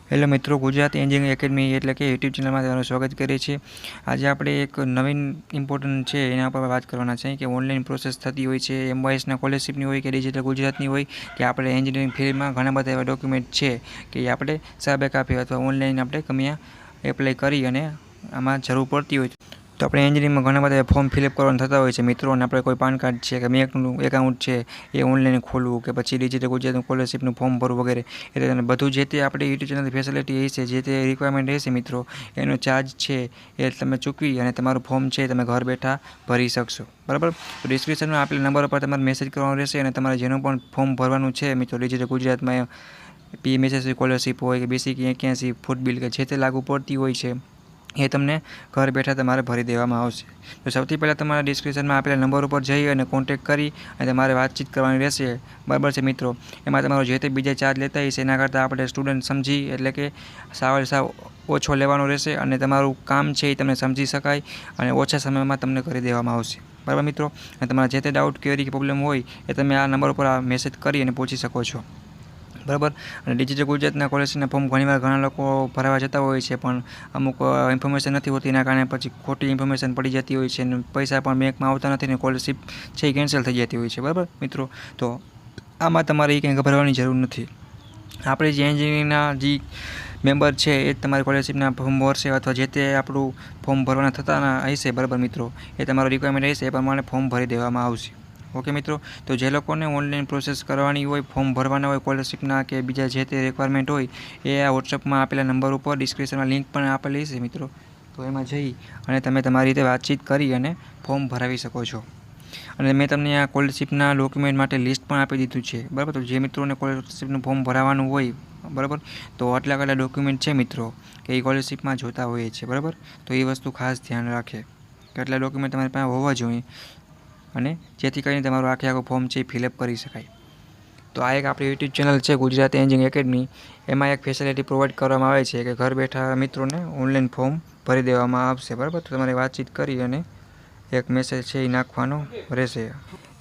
Hello મિત્રો, Gujarat engineering academy એટલે કે યુટ્યુબ ચેનલમાં તમારું સ્વાગત કરીએ છીએ। આજે આપણે એક નવીન ઇમ્પોર્ટન્ટ છે એના પર વાત કરવાના છે કે ઓનલાઈન પ્રોસેસ થતી હોય છે, એમવાયએસના સ્કોલરશિપની હોય કે ડિજિટલ ગુજરાતની હોય કે આપણે એન્જિનિયરિંગ ફિલ્ડમાં ઘણા બધા એવા ડોક્યુમેન્ટ છે કે આપણે સાહેબે કાપી અથવા ઓનલાઈન આપણે ગમે એપ્લાય કરી અને આમાં જરૂર પડતી હોય તો આપણે એન્જિનિયરિંગમાં ઘણા બધા ફોર્મ ફિલઅપ કરવાના થતા હોય છે મિત્રો। અને આપણે કોઈ પાન કાર્ડ છે કે બેંકનું એકાઉન્ટ છે એ ઓનલાઈન ખોલવું કે પછી ડિજિટલ ગુજરાતનું સ્કોલરશિપનું ફોર્મ ભરવું વગેરે એટલે બધું જે તે આપણે યુટ્યુબ ચેનલની ફેસિલિટી હશે, જે તે રિક્વાયરમેન્ટ રહેશે મિત્રો, એનો ચાર્જ છે એ તમે ચૂકવી અને તમારું ફોર્મ છે તમે ઘર બેઠા ભરી શકશો, બરાબર। તો ડિસ્ક્રિપ્શનમાં આપેલા નંબર પર તમારે મેસેજ કરવાનો રહેશે અને તમારે જેનું પણ ફોર્મ ભરવાનું છે મિત્રો ડિજિટલ ગુજરાતમાં પીએમએસએસવાય સ્કોલરશિપ હોય કે બેસિક 81 ફૂડ બિલ કે જે તે લાગુ પડતી હોય છે એ તમને ઘર બેઠા તમારે ભરી દેવામાં આવશે। તો સૌથી પહેલાં તમારા ડિસ્ક્રિપ્શનમાં આપેલા નંબર ઉપર જઈ અને કોન્ટેક્ટ કરી અને તમારે વાતચીત કરવાની રહેશે, બરાબર છે મિત્રો। એમાં તમારો જે તે બીજા ચાર્જ લેતા હશે એના કરતાં આપણે સ્ટુડન્ટ સમજી એટલે કે સાવ ઓછો લેવાનો રહેશે અને તમારું કામ છે એ તમને સમજી શકાય અને ઓછા સમયમાં તમને કરી દેવામાં આવશે, બરાબર મિત્રો। અને તમારા જે તે ડાઉટ ક્વેરી કે પ્રોબ્લેમ હોય એ તમે આ નંબર ઉપર આ મેસેજ કરી અને પૂછી શકો છો, બરાબર। અને ડિજિટલ ગુજરાતના સ્કોલરશિપના ફોર્મ ઘણીવાર ઘણા લોકો ભરાવા જતા હોય છે પણ અમુક ઇન્ફોર્મેશન નથી હોતી, એના કારણે પછી ખોટી ઇન્ફોર્મેશન પડી જતી હોય છે અને પૈસા પણ બેંકમાં આવતા નથી ને સ્કોલરશિપ છે એ કેન્સલ થઈ જતી હોય છે, બરાબર મિત્રો। તો આમાં તમારે એ કંઈ ગભરાવાની જરૂર નથી। આપણે જે એન્જિનિયરિંગના જે મેમ્બર છે એ જ તમારી સ્કોલરશિપના ફોર્મ ભરશે અથવા જે તે આપણું ફોર્મ ભરવાના થતા હશે, બરાબર મિત્રો, એ તમારો રિક્વાયરમેન્ટ હશે એ પ્રમાણે ફોર્મ ભરી દેવામાં આવશે, ઓકે મિત્રો। તો જે લોકોને ઓનલાઈન પ્રોસેસ કરવાની હોય, ફોર્મ ભરવાના હોય સ્કોલરશિપના કે બીજા જે તે રિક્વાયરમેન્ટ હોય એ આ વોટ્સઅપમાં આપેલા નંબર ઉપર ડિસ્ક્રિપ્શનમાં લિંક પણ આપેલી છે મિત્રો, તો એમાં જઈ અને તમે તમારી રીતે વાતચીત કરી અને ફોર્મ ભરાવી શકો છો। અને મેં તમને આ સ્કોલરશિપના ડોક્યુમેન્ટ માટે લિસ્ટ પણ આપી દીધું છે, બરાબર। તો જે મિત્રોને સ્કોલરશિપનું ફોર્મ ભરાવાનું હોય, બરાબર, તો આટલા ડોક્યુમેન્ટ છે મિત્રો કે એ સ્કોલરશિપમાં જોતા હોઈએ છે, બરાબર। તો એ વસ્તુ ખાસ ધ્યાન રાખે કે આટલા ડોક્યુમેન્ટ તમારી પાસે હોવા જોઈએ અને જેથી કરીને તમારું આખો ફોર્મ છે એ ફિલઅપ કરી શકાય। તો આ એક આપણી યુટ્યુબ ચેનલ છે ગુજરાત એન્જિનિયરિંગ એકેડમી, એમાં એક ફેસિલિટી પ્રોવાઈડ કરવામાં આવે છે કે ઘર બેઠા મિત્રોને ઓનલાઈન ફોર્મ ભરી દેવામાં આવશે, બરાબર। તો તમારે વાતચીત કરી અને એક મેસેજ છે એ નાખવાનો રહેશે,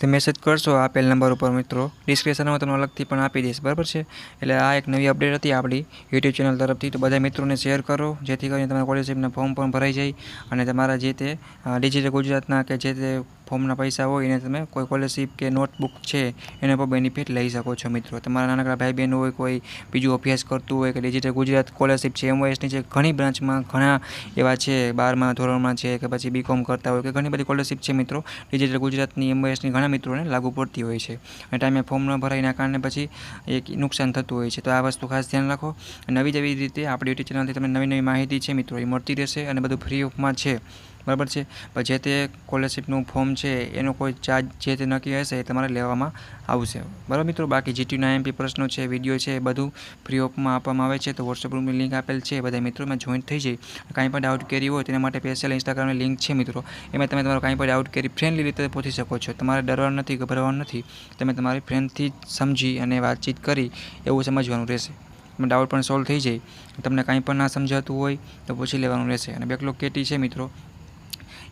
તે મેસેજ કરશો આપેલ નંબર ઉપર મિત્રો, ડિસ્ક્રિપ્શનમાં તમને અલગથી પણ આપી દઈશ, બરાબર છે। એટલે આ એક નવી અપડેટ હતી આપણી યુટ્યુબ ચેનલ તરફથી, તો બધા મિત્રોને શેર કરો જેથી કરીને તમારા સ્કોલરશિપના ફોર્મ પણ ભરાઈ જાય અને તમારા જે તે ડિજિટલ ગુજરાતના કે જે તે ફોર્મના પૈસા હોય એને તમે કોઈ સ્કોલરશિપ કે નોટબુક છે એના પર બેનિફિટ લઈ શકો છો મિત્રો। તમારા નાનકડા ભાઈ બહેન હોય, કોઈ બીજું અભ્યાસ કરતું હોય કે ડિજિટલ ગુજરાત સ્કોલરશિપ છે એમવાયએસની છે, ઘણી બ્રાન્ચમાં ઘણા એવા છે, 12મા ધોરણમાં છે કે પછી બીકોમ કરતા હોય કે ઘણી બધી સ્કોલરશિપ છે મિત્રો ડિજિટલ ગુજરાતની એમવાયએસની ઘણા મિત્રોને લાગુ પડતી હોય છે અને ટાઈમે ફોર્મ ન ભરાયના કારણે પછી એક નુકસાન થતું હોય છે। તો આ વસ્તુ ખાસ ધ્યાન રાખો। નવી રીતે આપણી યુટ્યુબ ચેનલથી તમને નવી નવી માહિતી છે મિત્રો એ મળતી રહેશે અને બધું ફ્રી ઓફમાં છે, બરાબર છે। પણ જે તે સ્કોલરશિપનું ફોર્મ છે એનો કોઈ ચાર્જ જે તે નક્કી હશે એ તમારે લેવામાં આવશે, બરાબર મિત્રો। બાકી જીટીયુના એમપી પ્રશ્નો છે, વિડીયો છે, બધું ફ્રી ઓફમાં આપવામાં આવે છે। તો વોટ્સઅપ ગ્રુપની લિંક આપેલ છે, બધા મિત્રોમાં જોઈન્ટ થઈ જાય, કાંઈ પણ ડાઉટ કેરી હોય તેના માટે સ્પેશિયલ ઇન્સ્ટાગ્રામની લિંક છે મિત્રો, એમાં તમે તમારો કાંઈ પણ ડાઉટ કેરી ફ્રેન્ડલી રીતે પૂછી શકો છો, તમારે ડરવાનું નથી, ગભરાવાનું નથી, તમે તમારી ફ્રેન્ડથી સમજી અને વાતચીત કરી એવું સમજવાનું રહેશે, ડાઉટ પણ સોલ્વ થઈ જાય। તમને કાંઈ પણ ના સમજાતું હોય તો પૂછી લેવાનું રહેશે। અને બેકલોગ કેટી છે મિત્રો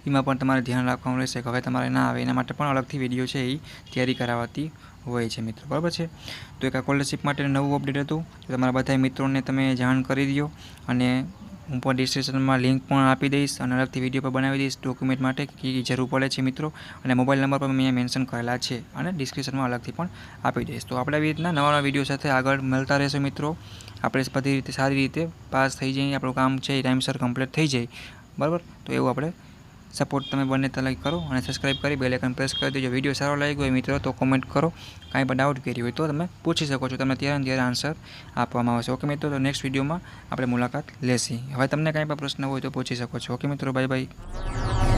એમાં પણ તમારે ધ્યાન રાખવાનું રહેશે કે હવે તમારે ના આવે એના માટે પણ અલગથી વિડીયો છે એ તૈયારી કરાવતી હોય છે મિત્રો, બરાબર છે। તો એક આ સ્કોલરશિપ માટે નવું અપડેટ હતું, તમારા બધા મિત્રોને તમે જાણ કરી દો અને હું પણ ડિસ્ક્રિપ્શનમાં લિંક પણ આપી દઈશ અને અલગથી વિડીયો પણ બનાવી દઈશ ડોક્યુમેન્ટ માટે કે જરૂર પડે છે મિત્રો, અને મોબાઈલ નંબર પણ મેં મેન્શન કરેલા છે અને ડિસ્ક્રિપ્શનમાં અલગથી પણ આપી દઈશ। તો આપણે આવી રીતના નવા વિડીયો સાથે આગળ મળતા રહેશું મિત્રો, આપણે બધી રીતે સારી રીતે પાસ થઈ જઈએ, આપણું કામ છે એ ટાઈમસર કમ્પ્લીટ થઈ જાય, બરાબર। તો એવું આપણે સપોર્ટ તમે બંને લાઈક કરો અને સબસ્ક્રાઈબ કરી બેલ આઇકન પ્રેસ કરી દેજો। વિડીયો સારો લાગ્યો હોય મિત્રો તો કોમેન્ટ કરો, કાંઈ પણ ડાઉટ કરી હોય તો તમે પૂછી શકો છો, તમને ત્યારે ત્યારે આન્સર આપવામાં આવશે, ઓકે મિત્રો। તો નેક્સ્ટ વિડીયોમાં આપણે મુલાકાત લેશી। હવે તમને કાંઈ પણ પ્રશ્ન હોય તો પૂછી શકો છો, ઓકે મિત્રો, બાય બાય।